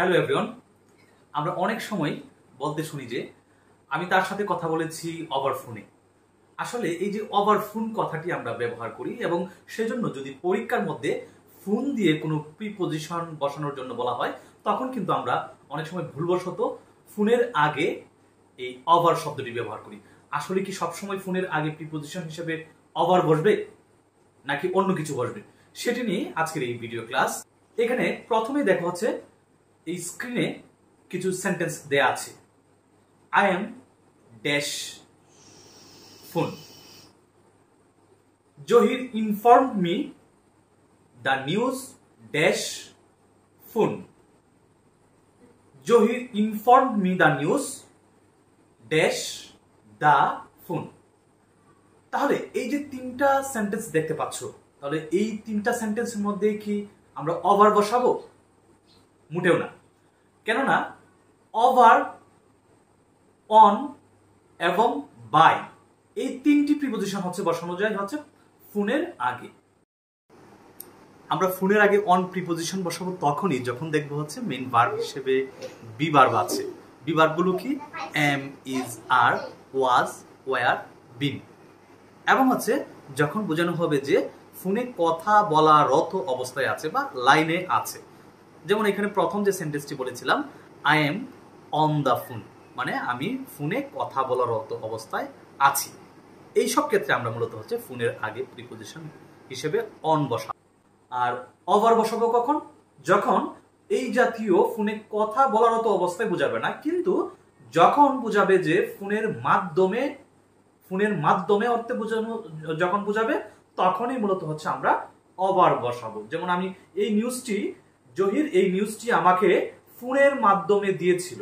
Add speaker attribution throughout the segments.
Speaker 1: Hello everyone. আমরা অনেক সময় বলতে শুনি যে আমি তার সাথে কথা বলেছি ওভার ফোনে। আসলে এই যে ওভার ফোন কথাটি আমরা ব্যবহার করি এবং সেজন্য যদি পরীক্ষার মধ্যে ফোন দিয়ে কোনো প্রিপজিশন বসানোর জন্য বলা হয়, তখন কিন্তু আমরা অনেক সময় ভুলবশত ফোনের আগে এই ওভার শব্দটি ব্যবহার করি। আসলে কি সবসময় ফোনের আগে প্রিপজিশন হিসেবে ওভার বসবে নাকি অন্য কিছু বসবে, সেটি নিয়ে আজকের এই ভিডিও ক্লাস। এখানে প্রথমেই দেখা হচ্ছে এই স্ক্রিনে কিছু সেন্টেন্স দেয়া আছে। I am dash phone. Zahir inform me the news dash phone. Zahir inform me the news dash the phone. তাহলে এই যে তিনটা সেন্টেন্স দেখতে পাচ্ছ, তাহলে এই তিনটা সেন্টেন্সের মধ্যে কি আমরা ওভার বসাবো? মোটেও না। কেননা ওভার, অন এবং বাই এই তিনটি প্রিপজিশন হচ্ছে বসানো যায় হচ্ছে ফোনের আগে। আমরা ফোনের আগে অন প্রিপজিশন বসাবো তখনই যখন দেখবো হচ্ছে মেইন ভার্ব হিসেবে বি ভার্ব আছে। বি ভার্বগুলো কি? Am, is, are, was, were, been. এবং হচ্ছে যখন বোঝানো হবে যে ফোনে কথা বলারত অবস্থায় আছে বা লাইনে আছে। যেমন এখানে প্রথম যে সেন্টেন্সটি বলেছিলাম, I am on the phone, মানে আমি ফোনে কথা বলারত অবস্থায় আছি। এই সব ক্ষেত্রে আমরা মূলত হচ্ছে ফোনের আগে প্রিপজিশন হিসেবে অন বসাবো। আর ওভার বসাবো কখন? যখন এই জাতীয় ফোনে কথা বলারত অবস্থায় বোঝাবে না, কিন্তু যখন বোঝাবে যে ফোনের মাধ্যমে অর্থে বোঝানো, যখন বোঝাবে তখনই মূলত হচ্ছে আমরা ওভার বসাবো। যেমন আমি এই নিউজটি, জহির এই নিউজটি আমাকে ফোনের মাধ্যমে দিয়েছিল,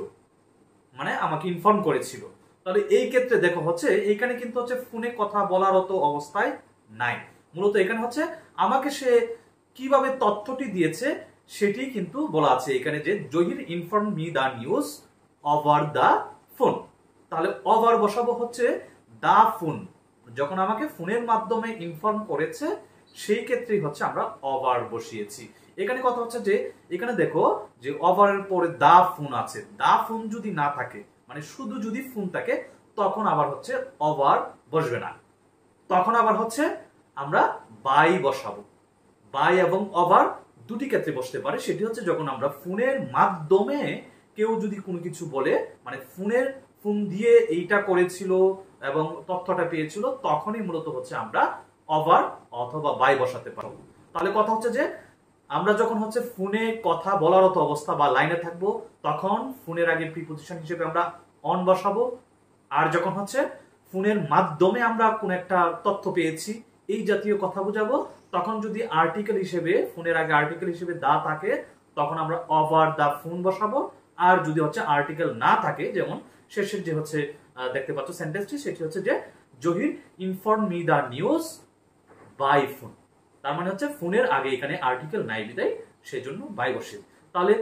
Speaker 1: মানে আমাকে ইনফর্ম করেছিল। তাহলে এই ক্ষেত্রে দেখো হচ্ছে এইখানে কিন্তু হচ্ছে ফোনে কথা বলারত অবস্থায় নাই। মূলত এখানে হচ্ছে আমাকে সে কিভাবে তথ্যটি দিয়েছে সেটি কিন্তু বলা আছে এখানে, যে Zahir inform me the news over the phone. তাহলে ওভার বসাবো হচ্ছে দা ফোন, যখন আমাকে ফোনের মাধ্যমে ইনফর্ম করেছে সেই ক্ষেত্রেই হচ্ছে আমরা ওভার বসিয়েছি। এখানে কথা হচ্ছে যে এখানে দেখো যে ওভারের পরে দা ফোন আছে। দা ফোন যদি না থাকে, মানে শুধু যদি ফোন থাকে, তখন আবার হচ্ছে ওভার বসবে না। তখন আবার হচ্ছে আমরা বাই বসাবো। বাই এবং ওভার দুটি ক্ষেত্রে বসতে পারে। সেটি হচ্ছে যখন আমরা ফোনের মাধ্যমে কেউ যদি কোনো কিছু বলে, মানে ফোন দিয়ে এইটা করেছিল এবং তথ্যটা পেয়েছিল, তখনই মূলত হচ্ছে আমরা ওভার অথবা বাই বসাতে পারবো। তাহলে কথা হচ্ছে যে আমরা যখন হচ্ছে ফোনে কথা বলারত অবস্থা বা লাইনে থাকবো, তখন ফোনের আগে প্রিপজিশন হিসেবে আমরা অন বসাবো। আর যখন হচ্ছে ফোনের মাধ্যমে আমরা কোন একটা তথ্য পেয়েছি, এই জাতীয় কথা বোঝাবো, তখন যদি আর্টিকেল হিসেবে ফোনের আগে আর্টিকেল হিসেবে দা থাকে, তখন আমরা ওভার দা ফোন বসাবো। আর যদি হচ্ছে আর্টিকেল না থাকে, যেমন শেষের যে হচ্ছে দেখতে পাচ্ছ সেন্টেন্সটি, সেটি হচ্ছে যে Zahir inform me the news by phone. তার মানে হচ্ছে ফোনের আগে এখানে আর্টিকেল নাই বিদায় সেজন্য বাই বসে। তাহলে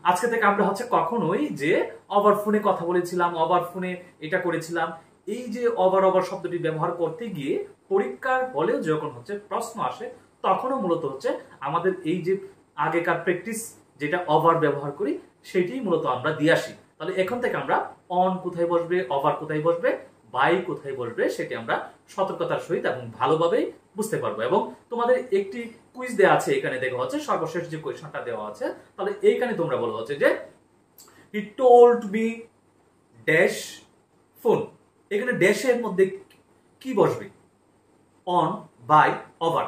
Speaker 1: আজকে থেকে আমরা হচ্ছে কখনোই যে ওভার ফোনে কথা বলেছিলাম, ওভার ফোনে এটা করেছিলাম, এই যে ওভার শব্দটি ব্যবহার করতে গিয়ে পরীক্ষার হলেও যখন হচ্ছে প্রশ্ন আসে, তখনও মূলত হচ্ছে আমাদের এই যে আগেকার প্র্যাকটিস যেটা ওভার ব্যবহার করি সেটি মূলত আমরা দিয়ে আসি। তাহলে এখন থেকে আমরা অন কোথায় বসবে, ওভার কোথায় বসবে, বাই কোথায় বসবে সেটি আমরা সতর্কতার সহিত এবং ভালোভাবেই বুঝতে পারবো। এবং তোমাদের একটি কুইজ দেওয়া আছে এখানে, দেখা হচ্ছে সর্বশেষ যে কোয়েশনটা দেওয়া আছে। তাহলে এইখানে তোমরা বলা হচ্ছে যে he told me dash phone. এখানে ড্যাশের মধ্যে কি বসবে, অন, বাই, ওভার,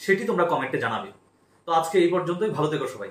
Speaker 1: সেটি তোমরা কমেন্টে জানাবে। তো আজকে এই পর্যন্তই। ভালো থেকো সবাই।